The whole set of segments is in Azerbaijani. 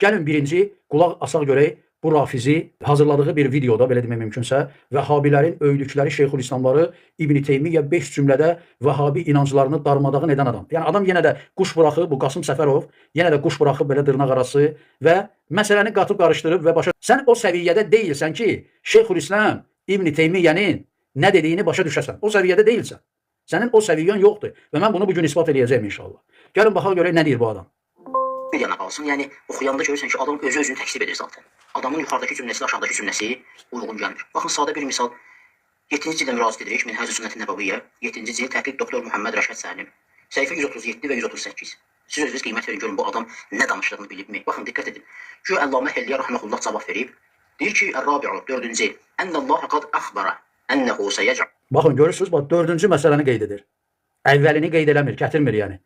Gəlin birinci qulaq asaq görək bu Rafizi hazırladığı bir videoda, belə demək mümkünsə, Vəhabilərin övdükləri Şeyxülislamları İbn Teymiyyə 5 cümlədə Vəhabi inanclarını darmadağın edən adam. Yəni adam yenə də quş buraxıb, bu Qasım Səfərov yenə də quş buraxıb belə dırnaq arası və məsələni qatıb qarışdırıb və başa... Sən o səviyyədə deyilsən ki, Şeyxülislam İbn Teymiyyənin nə dediyini başa düşəsən. O səviyyədə deyilsən. Sənin o səviyyən yoxdur və mən bunu bugün isbat edəcəyəm inşallah. Gəlin baxaq görək nə deyir bu adam. Bir yana qalsın, yəni oxuyanda görürsən ki, adam özünü təksib edir zaten. Adamın yuxarıdakı cümləsi, aşağıdakı cümləsi uyğun gəlmir. Baxın, sadə bir misal. 7-ci cildə müraciət edirik, Minhaj-ı Sünnət-i Nəbəviyyə, 7-ci cild, təhqiq doktor Muhammed Rəşad Səlim. Səhifə 137 və 138. Siz özünüz qiymət verin, görün bu adam nə danışdığını bilibmi? Baxın, diqqət edin. Ki, Əllamə Həlliyə Rəhməhullah cavab verib. Deyir ki, Ər-Rabi'u, 4-cü, Ənəllaha qad əxbara, ənəhu səyəcə. Baxın, görürsünüz, bax, 4-cü məsələni qeyd edir. Əvvəlini qeyd eləmir, gətirmir yəni.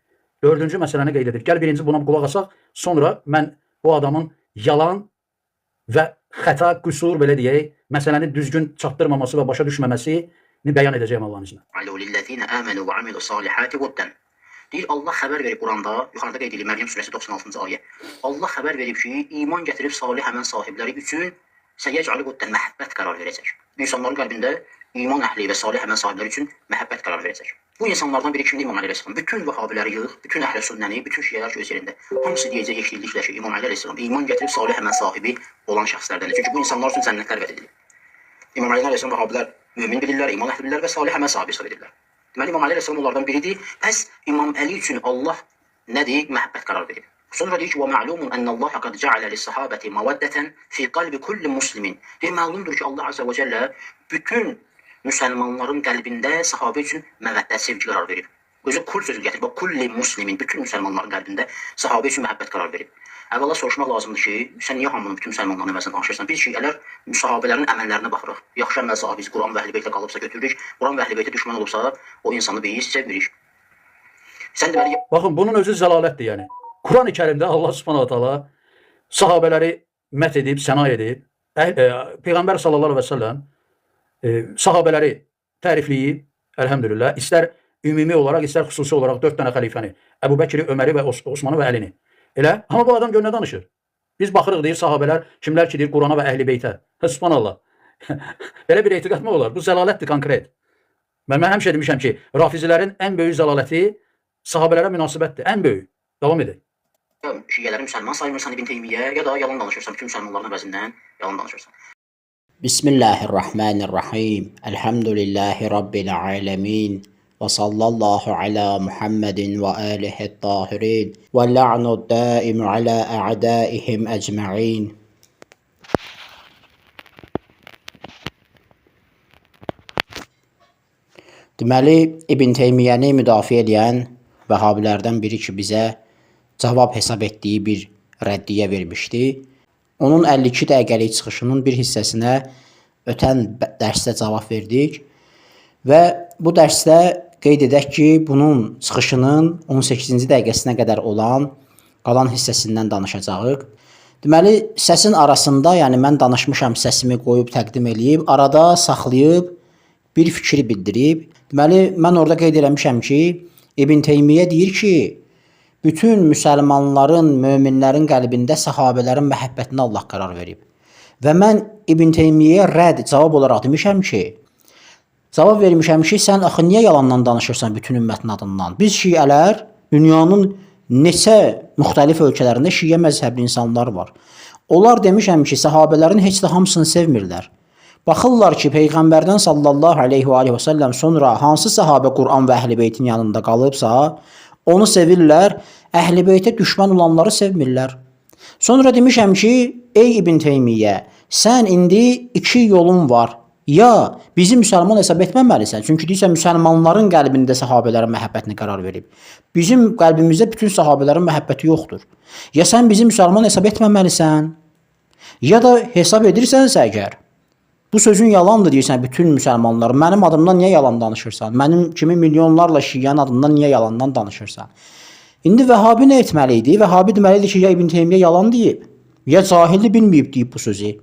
4-cü məsələni qeyd edir. Gəl birinci buna qulaq asaq, sonra mən bu adamın yalan və xəta, qüsur, belə deyək, məsələni düzgün çatdırmaması və başa düşməməsini bəyan edəcəyəm Allahın izinə. Alulillezine amenu və amilu salihati guddan. Deyir, Allah xəbər verib Quranda, yuxarıda qeyd edilir Məryəm surəsi 96-cı ayə. Allah xəbər verib ki, iman gətirib salih əməl sahibləri üçün səyəcəli quddan məhəbbət qərar verəcək. İnsanların qəlbində iman əhli və salih əməl sahibləri üçün məhəbbət qərar verəcək. Bu insanlardan biri kimdir? İmam Əli əleyhissalam. Bütün Vəhabiləri yığıq, bütün əhl-i sünnəni, bütün şiələr ki öz yerində. Hamısı deyəcək eşitliklə ki, İmam Əli əleyhissalam iman gətirib salih əməl sahibi olan şəxslərdəndir. Çünki bu insanlar üçün cənnətlər vəd edilir. İmam Əli əleyhissalam Vəhabilər mömin bilirlər, iman əhli bilirlər və salih əməl sahibi hesab edirlər. Deməli İmam Əli əleyhissalam onlardan biridir. Bəs İmam Əli üçün Allah nədir? Məhəbbət qərar verib. Sonra deyir ki, və ma'lumun ənəllaha qad ca'alə lis-sahabəti mawaddatan fi qalbi kulli muslimin. Deyir, məlumdur ki, Allah azza və cəllə bütün müsəlmanların qəlbində sahabə üçün məvəddət, sevgi qərar verib. Özü kul sözü gətirib. Bax, kulli muslimin, bütün müsəlmanların qəlbində sahabə üçün məhəbbət qərar verib. Əvvəla soruşmaq lazımdır ki, sən niyə hamının bütün müsəlmanların əvəzində danışırsan? Biz şiələr sahabələrin əməllərinə baxırıq. Yaxşı əməl sahibiz, Quran və Əhl-i Beytə qalıbsa götürürük. Quran və Əhl-i Beytə düşmən olursa, o insanı biz sevmirik. Sən deməli... Baxın, bunun özü zəlalətdir yəni. Quran-ı Kərimdə Allah Subhanahu taala sahabələri məth edib, səna edib. Peyğəmbər sallallahu əleyhi və səlləm sahabələri tərifləyib, əlhəmdülillah, istər ümumi olaraq, istər xüsusi olaraq 4 dənə xəlifəni, Əbu Bəkri, Öməri və Osmanı və Əlini. Elə, amma bu adam gör nə danışır? Biz baxırıq, deyir sahabələr, kimlər ki deyir Qurana və Əhl-i Beytə. Subhanallah. Belə bir etiqad mı olar? Bu zəlalətdir konkret. Mən həmişə demişəm ki, Rafizilərin ən böyük zəlaləti sahabələrə münasibətdir, ən böyük. Davam edək. Şiələri müsəlman sayılmırsan İbn Teymiyyə, ya da yalan danışırsan, bütün müsəlmanların əvəzindən yalan danışırsan. Bismillahirrahmanirrahim. Elhamdülillahi Rabbil alemin. Ve sallallahu ala Muhammedin ve alihi tahirin. Ve la'nu daimu ala a'daihim ecma'in. Deməli, İbn Teymiyyəni müdafiə edən Vəhabilərdən biri ki, bizə cavab hesab etdiyi bir rəddiyə vermişdi. Onun 52 dəqiqəlik çıxışının bir hissəsinə ötən dərsdə cavab verdik və bu dərsdə qeyd edək ki, bunun çıxışının 18-ci dəqiqəsinə qədər olan qalan hissəsindən danışacağıq. Deməli, səsin arasında, yəni mən danışmışam, səsimi qoyub təqdim eləyib, arada saxlayıb bir fikri bildirib. Deməli, mən orada qeyd eləmişəm ki, İbn Teymiyyə deyir ki, bütün müsəlmanların, möminlərin qəlbində sahabələrin məhəbbətinə Allah qərar verib. Və mən İbn Teymiyyəyə rədd cavab olaraq demişəm ki, cavab vermişəm ki, sən axı niyə yalandan danışırsan bütün ümmətin adından? Biz şiələr dünyanın neçə müxtəlif ölkələrində şiə məzhəbli insanlar var. Onlar demişəm ki, sahabələrin heç də hamısını sevmirlər. Baxırlar ki, Peyğəmbərdən sallallahu aleyhi və aleyhi və səlləm sonra hansı sahabə Quran və Əhl-i Beytin yanında qalıbsa, onu sevirlər, Əhl-i Beytə düşmən olanları sevmirlər. Sonra demişəm ki, ey İbn Teymiyyə, sən indi iki yolun var. Ya bizi müsəlman hesab etməməlisən, çünki deyirsən müsəlmanların qəlbində sahabələrin məhəbbətini qərar verib. Bizim qəlbimizdə bütün sahabələrin məhəbbəti yoxdur. Ya sən bizi müsəlman hesab etməməlisən, ya da hesab edirsənsə əgər, bu sözün yalandır deyirsən bütün müsəlmanlar. Mənim adımdan niyə yalan danışırsan? Mənim kimi milyonlarla şiənin adından niyə yalandan danışırsan? İndi Vəhabi nə etməli idi? Vəhabi deməli idi ki, ya İbn Teymiyyə yalan deyib, ya cahilli bilməyib deyib bu sözü.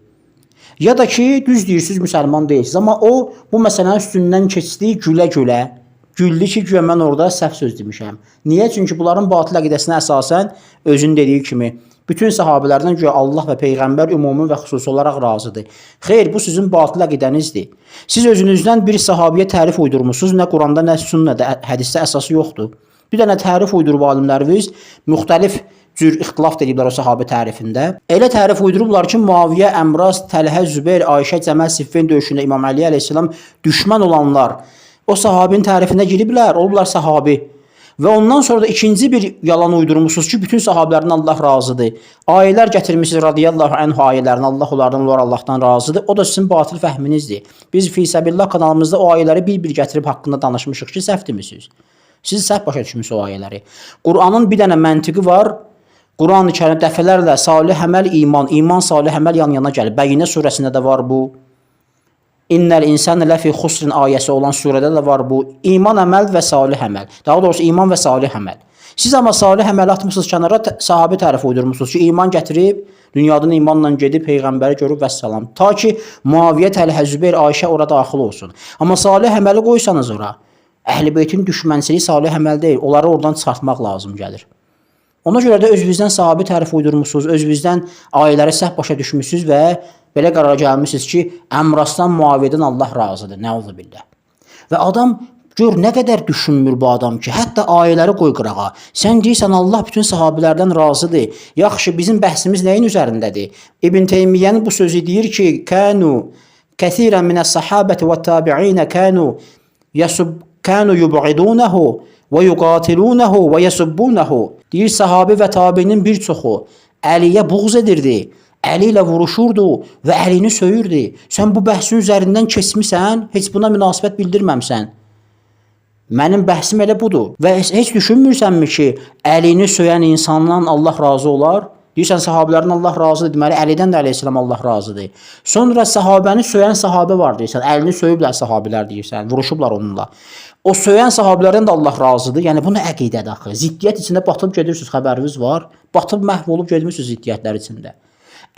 Ya da ki, düz deyirsiniz, müsəlman deyilsiniz. Amma o, bu məsələnin üstündən keçdi gülə-gülə. Güldü ki, güya mən orada səhv söz demişəm. Niyə? Çünki bunların batıl əqidəsinə əsasən özün dediyi kimi Bütün sahabelərdən güya Allah və Peyğəmbər ümumi və xüsusi olaraq razıdır. Xeyr, bu sizin batıl əqidənizdir. Siz özünüzdən bir sahabiyə tərif uydurmusunuz. Nə Quranda, nə sünnədə, hədisdə əsası yoxdur. Bir dənə tərif uydurub alimlərimiz müxtəlif cür ixtilaf ediblər o sahabə tərifində. Elə tərif uydurublar ki, Muaviyə, Əmraz, Təlhə, Zübeyr, Ayşə, Cəməl, Siffin döyüşündə İmam Əli əleyhissalam düşmən olanlar o sahabinin tərifində giriblər, olublar sahabi. Və ondan sonra da ikinci bir yalan uydurmuşsunuz ki, bütün sahabelərdən Allah razıdır. Ayələr gətirmişsiniz radiyallahu anhu ayələrini, Allah onlardan, onlar Allahdan razıdır. O da sizin batıl fəhminizdir. Biz Fisəbillah kanalımızda o ayələri bir-bir gətirib haqqında danışmışıq ki, səhv demisiniz. Siz səhv başa düşmüsünüz o ayələri. Qur'anın bir dənə məntiqi var. Quran-ı Kərim dəfələrlə salih əməl, iman salih əməl yan-yana gəlir. Bəyyinə surəsində də var bu. İnnəl insane ləfi xusrin ayəsi olan surədə də var bu. İman əməl və salih əməl. Daha doğrusu iman və salih əməl. Siz amma salih əməl atmışsınız kənara, sahabi tərəfi uydurmuşsunuz ki, iman gətirib, dünyadan imanla gedib Peyğəmbəri görüb vəssalam. Ta ki, Muaviyə, Təlhə, Zübeyr, Ayşə ora daxil olsun. Amma salih əməli qoysanız ora, Əhl-i Beytin düşmənçiliyi salih əməl deyil. Onları oradan çıxartmaq lazım gəlir. Ona görə də özünüzdən sahabi tərif uydurmuşsunuz, özünüzdən ayələri səhv başa düşmüşsünüz və belə qərara gəlmişsiniz ki, Əmrasdan, Muaviyədən Allah razıdır. Nəuzu billah. Və adam gör nə qədər düşünmür bu adam ki, hətta ayələri qoy qırağa. Sən deyirsən Allah bütün sahabilərdən razıdır. Yaxşı, bizim bəhsimiz nəyin üzərindədir? İbn Teymiyyənin bu sözü deyir ki, "Kanu kəsirən minəs-sahabəti və-tabi'in kanu yub'idunahu və yuqatilunahu və yasubbunahu." Deyir, sahabi və tabiinin bir çoxu Əliyə buğz edirdi, Əli ilə vuruşurdu və Əlini söyürdü. Sən bu bəhsin üzərindən keçmisən, heç buna münasibət bildirməmsən. Mənim bəhsim elə budur. Və heç düşünmürsənmi ki, Əlini söyən insandan Allah razı olar? Deyirsən, sahabilərdən Allah razıdır, deməli Əlidən də əleyhissalam Allah razıdır. Sonra sahabəni söyən sahabə var deyirsən, Əlini söyüblər sahabilər deyirsən, vuruşublar onunla. O söyən sahabilərdən də Allah razıdır. Yəni bu nə əqidədir axı? Ziddiyyət içində batıb gedirsiniz, xəbəriniz var. Batıb məhv olub getmisiniz ziddiyyətlər içində.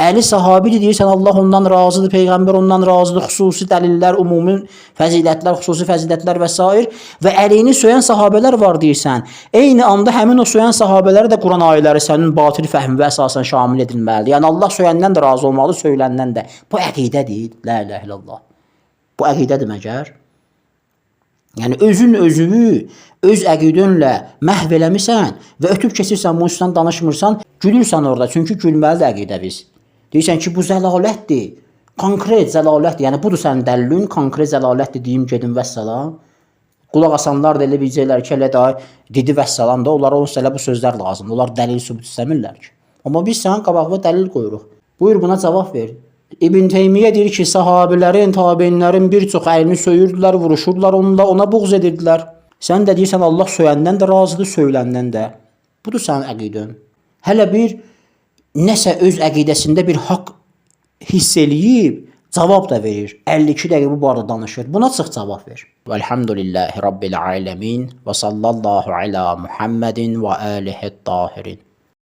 Əli sahabidir deyirsən, Allah ondan razıdır, Peyğəmbər ondan razıdır, xüsusi dəlillər, ümumi fəzilətlər, xüsusi fəzilətlər və s. Və Əlini söyən sahabələr var deyirsən. Eyni anda həmin o söyən sahabələrə də Quran ayələri sənin batil fəhmi və əsasən şamil edilməlidir. Yəni Allah söyəndən də razı olmalı, söyləndən də. Bu əqidədir. La ilahe illallah. Bu əqidədir məgər? Yəni özünü öz əqidənlə məhv eləmisən və ötüb keçirsən, bunun üstündən danışmırsan, gülürsən orada. Çünki gülməlidir əqidə biz. Deyirsən ki, bu zəlalətdir. Konkret zəlalətdir. Yəni budur sənin dəlilin, konkret zəlalətdir deyim gedim vəssalam. Qulaq asanlar da elə biləcəklər ki, elə də dedi vəssalam da, onlara onsuz elə bu sözlər lazımdır. Onlar dəlil sübut istəmirlər ki. Amma biz sənin qabağına dəlil qoyuruq. Buyur buna cavab ver. İbn Teymiyyə deyir ki, sahabilərin, tabeinlərin bir çox əlini söyürdülər, vuruşurdular onunla, ona buğz edirdilər. Sən də deyirsən Allah söyəndən də razıdır, söyləndən də. Budur sənin əqidən. Hələ bir nəsə öz əqidəsində bir haqq hiss eləyib, cavab da verir. 52 dəqiqə bu barədə danışır. Buna çıx cavab ver. Velhamdülillahi Rabbil aləmin və sallallahu alə Muhammedin və alihi tahirin.